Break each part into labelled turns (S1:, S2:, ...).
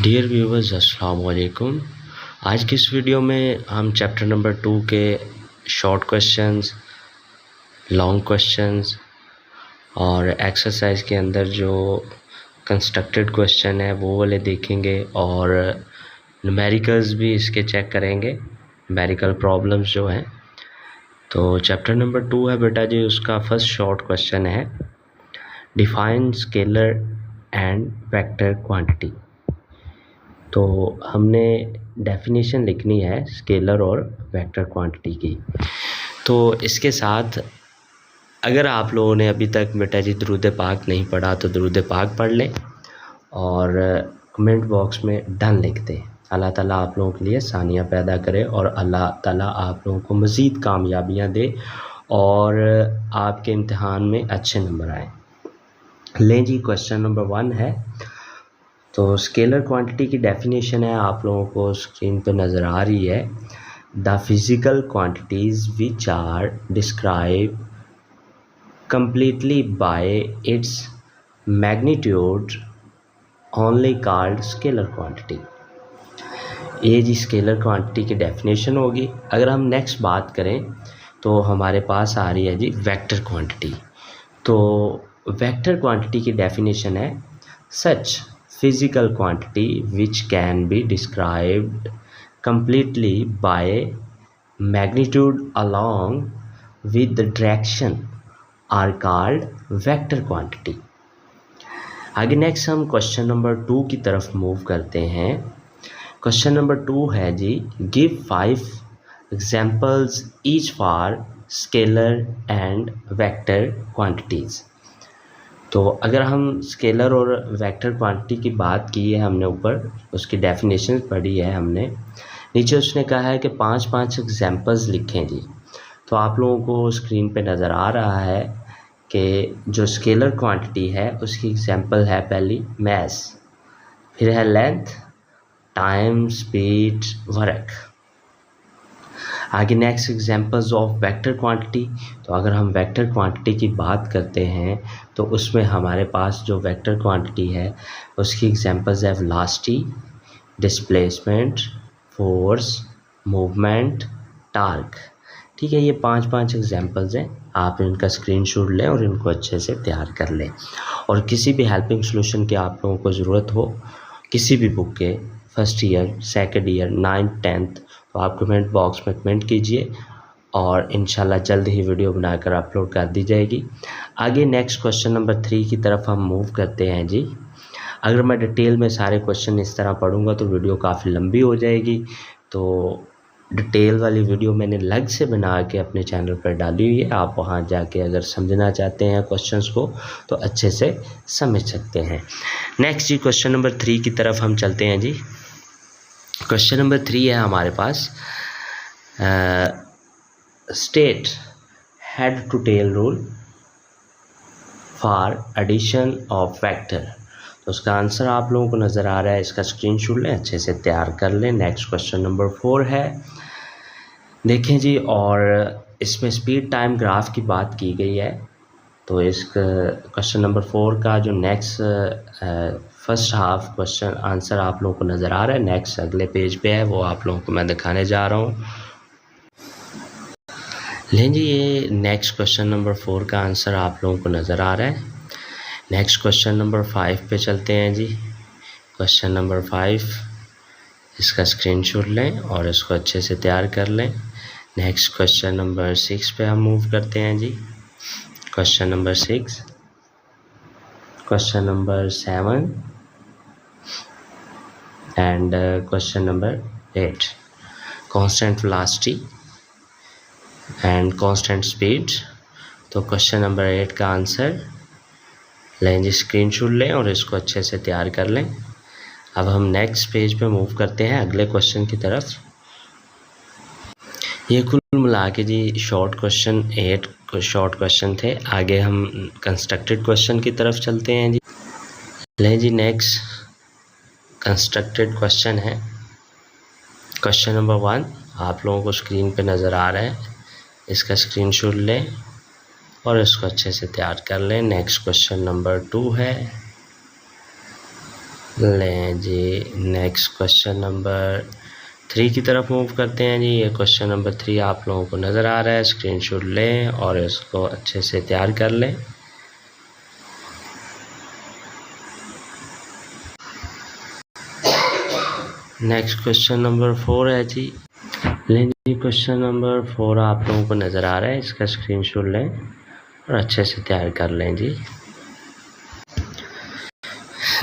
S1: Dear viewers अस्सलाम वालेकुम। आज की इस वीडियो में हम चैप्टर नंबर 2 के शॉर्ट क्वेश्चंस, लॉन्ग क्वेश्चंस और एक्सरसाइज के अंदर जो कंस्ट्रक्टेड क्वेश्चन है वो वाले देखेंगे और न्यूमेरिकल्स भी इसके चेक करेंगे, न्यूमेरिकल प्रॉब्लम्स जो हैं। तो चैप्टर नंबर 2 है बेटा जी, उसका फर्स्ट शॉर्ट क्वेश्चन है define scalar and vector quantity. तो हमने डेफिनेशन लिखनी है स्केलर और वेक्टर क्वांटिटी की। तो इसके साथ अगर आप लोगों ने अभी तक बेटा जी दुरूद पाक नहीं पढ़ा तो दुरूद पाक पढ़ लें और कमेंट बॉक्स में डन लिख दें। अल्लाह ताला आप लोगों के लिए आसानियाँ पैदा करे और अल्लाह ताला आप लोगों को मज़ीद कामयाबियाँ दे और आपके इम्तिहान में अच्छे नंबर आए। लें जी, क्वेश्चन नंबर 1 है। तो स्केलर क्वांटिटी की डेफिनेशन है, आप लोगों को स्क्रीन पे नज़र आ रही है। The physical quantities which are describe completely by its magnitude only called scalar quantity। ये जी स्केलर क्वांटिटी की डेफिनेशन होगी। अगर हम नेक्स्ट बात करें तो हमारे पास आ रही है जी वेक्टर क्वांटिटी। तो वेक्टर क्वांटिटी की डेफिनेशन है सच physical quantity which can be described completely by magnitude along with the direction are called vector quantity। आगे नेक्स्ट हम क्वेश्चन नंबर 2 की तरफ मूव करते हैं। क्वेश्चन नंबर 2 है जी give 5 examples each for scalar and vector quantities. तो अगर हम स्केलर और वेक्टर क्वांटिटी की बात की है हमने, ऊपर उसकी डेफिनेशन पढ़ी है हमने, नीचे उसने कहा है कि 5 एग्जांपल्स लिखें जी। तो आप लोगों को स्क्रीन पे नज़र आ रहा है कि जो स्केलर क्वांटिटी है उसकी एग्जांपल है पहली मैस, फिर है लेंथ, टाइम, स्पीड, वर्क। आगे next examples of vector quantity. तो अगर हम वेक्टर क्वांटिटी की बात करते हैं तो उसमें हमारे पास जो वेक्टर क्वांटिटी है उसकी एग्जांपल्स है velocity, displacement, force, movement, torque. ठीक है, ये 5 एग्जांपल्स हैं। आप इनका स्क्रीनशॉट लें और इनको अच्छे से तैयार कर लें। और किसी भी हेल्पिंग सॉल्यूशन की आप लोगों को ज़रूरत हो किसी भी बुक के, first year, second year, 9th 10th, तो आप कमेंट बॉक्स में कमेंट कीजिए और इंशाल्लाह जल्द ही वीडियो बनाकर अपलोड कर दी जाएगी। आगे नेक्स्ट क्वेश्चन नंबर 3 की तरफ हम मूव करते हैं जी। अगर मैं डिटेल में सारे क्वेश्चन इस तरह पढ़ूंगा तो वीडियो काफ़ी लंबी हो जाएगी। तो डिटेल वाली वीडियो मैंने अलग से बना के अपने चैनल पर डाली हुई है, आप वहां जाके अगर समझना चाहते हैं क्वेश्चंस को तो अच्छे से समझ सकते हैं। नेक्स्ट जी क्वेश्चन नंबर 3 की तरफ हम चलते हैं जी। क्वेश्चन नंबर 3 है हमारे पास state head to tail rule for addition of vector. तो उसका आंसर आप लोगों को नज़र आ रहा है, इसका स्क्रीनशॉट लें, अच्छे से तैयार कर लें। नेक्स्ट क्वेश्चन नंबर 4 है, देखें जी, और इसमें स्पीड टाइम ग्राफ की बात की गई है। तो इस क्वेश्चन नंबर 4 का जो next first half question answer आप लोगों को नज़र आ रहा है, नेक्स्ट अगले पेज पे है, वो आप लोगों को मैं दिखाने जा रहा हूँ। लें जी, ये नेक्स्ट क्वेश्चन नंबर 4 का आंसर आप लोगों को नज़र आ रहा है। नेक्स्ट क्वेश्चन नंबर 5 पे चलते हैं जी। क्वेश्चन नंबर 5, इसका स्क्रीनशॉट लें और इसको अच्छे से तैयार कर लें। नेक्स्ट क्वेश्चन नंबर 6 पे हम मूव करते हैं जी। Question number 6, question number 7 and question number 8, constant velocity and constant speed. तो क्वेश्चन नंबर 8 का आंसर लें जी, स्क्रीनशॉट लें और इसको अच्छे से तैयार कर लें। अब हम नेक्स्ट पेज पे मूव करते हैं अगले क्वेश्चन की तरफ। ये कुल मिला के जी शॉर्ट क्वेश्चन 8 शॉर्ट क्वेश्चन थे। आगे हम कंस्ट्रक्टेड क्वेश्चन की तरफ चलते हैं जी। लें जी, नेक्स्ट कंस्ट्रक्टेड क्वेश्चन है क्वेश्चन नंबर 1, आप लोगों को स्क्रीन पे नज़र आ रहा है, इसका स्क्रीनशॉट लें और इसको अच्छे से तैयार कर लें। नेक्स्ट क्वेश्चन नंबर 2 है, लें जी। नेक्स्ट क्वेश्चन नंबर 3 की तरफ मूव करते हैं जी। ये क्वेश्चन नंबर 3 आप लोगों को नज़र आ रहा है, स्क्रीनशॉट लें और इसको अच्छे से तैयार कर लें। नेक्स्ट क्वेश्चन नंबर 4 है जी। लें जी, क्वेश्चन नंबर 4 आप लोगों को नज़र आ रहा है, इसका स्क्रीनशॉट लें और अच्छे से तैयार कर लें जी।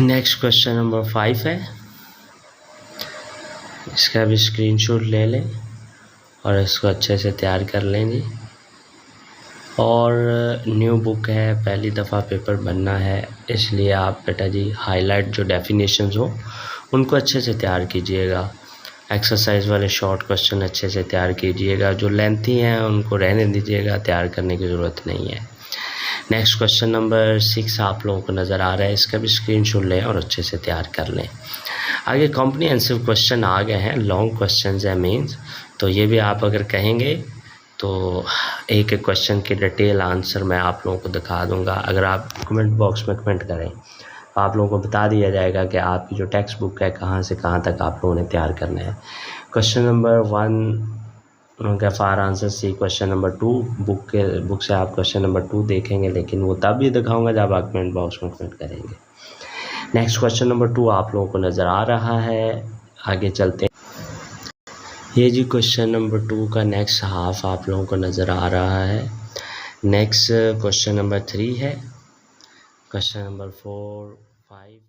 S1: नेक्स्ट क्वेश्चन नंबर 5 है, इसका भी स्क्रीनशॉट ले लें और इसको अच्छे से तैयार कर लें जी। और न्यू बुक है, पहली दफ़ा पेपर बनना है, इसलिए आप बेटा जी हाईलाइट जो डेफिनेशंस हो उनको अच्छे से तैयार कीजिएगा। एक्सरसाइज वाले शॉर्ट क्वेश्चन अच्छे से तैयार कीजिएगा, जो लेंथी हैं उनको रहने दीजिएगा, तैयार करने की ज़रूरत नहीं है। नेक्स्ट क्वेश्चन नंबर 6 आप लोगों को नज़र आ रहा है, इसका भी स्क्रीनशॉट लें और अच्छे से तैयार कर लें। आगे कॉम्प्रिहेंसिव क्वेश्चन आ गए हैं, लॉन्ग क्वेश्चन है मीन्स, तो ये भी आप अगर कहेंगे तो एक एक क्वेश्चन की डिटेल आंसर मैं आप लोगों को दिखा दूंगा। अगर आप कमेंट बॉक्स में कमेंट करें तो आप लोगों को बता दिया जाएगा कि आपकी जो टेक्स्ट बुक है कहाँ से कहाँ तक आप लोगों ने तैयार करना है। क्वेश्चन नंबर 1 का for answer C. Question number 2 book से आप क्वेश्चन नंबर 2 देखेंगे, लेकिन वो तब भी दिखाऊंगा जब आप कमेंट बॉक्स में कमेंट करेंगे। नेक्स्ट क्वेश्चन नंबर 2 आप लोगों को नज़र आ रहा है, आगे चलते हैं। ये जी क्वेश्चन नंबर 2 का नेक्स्ट हाफ आप लोगों को नज़र आ रहा है। नेक्स्ट क्वेश्चन नंबर 3 है, क्वेश्चन नंबर 4, 5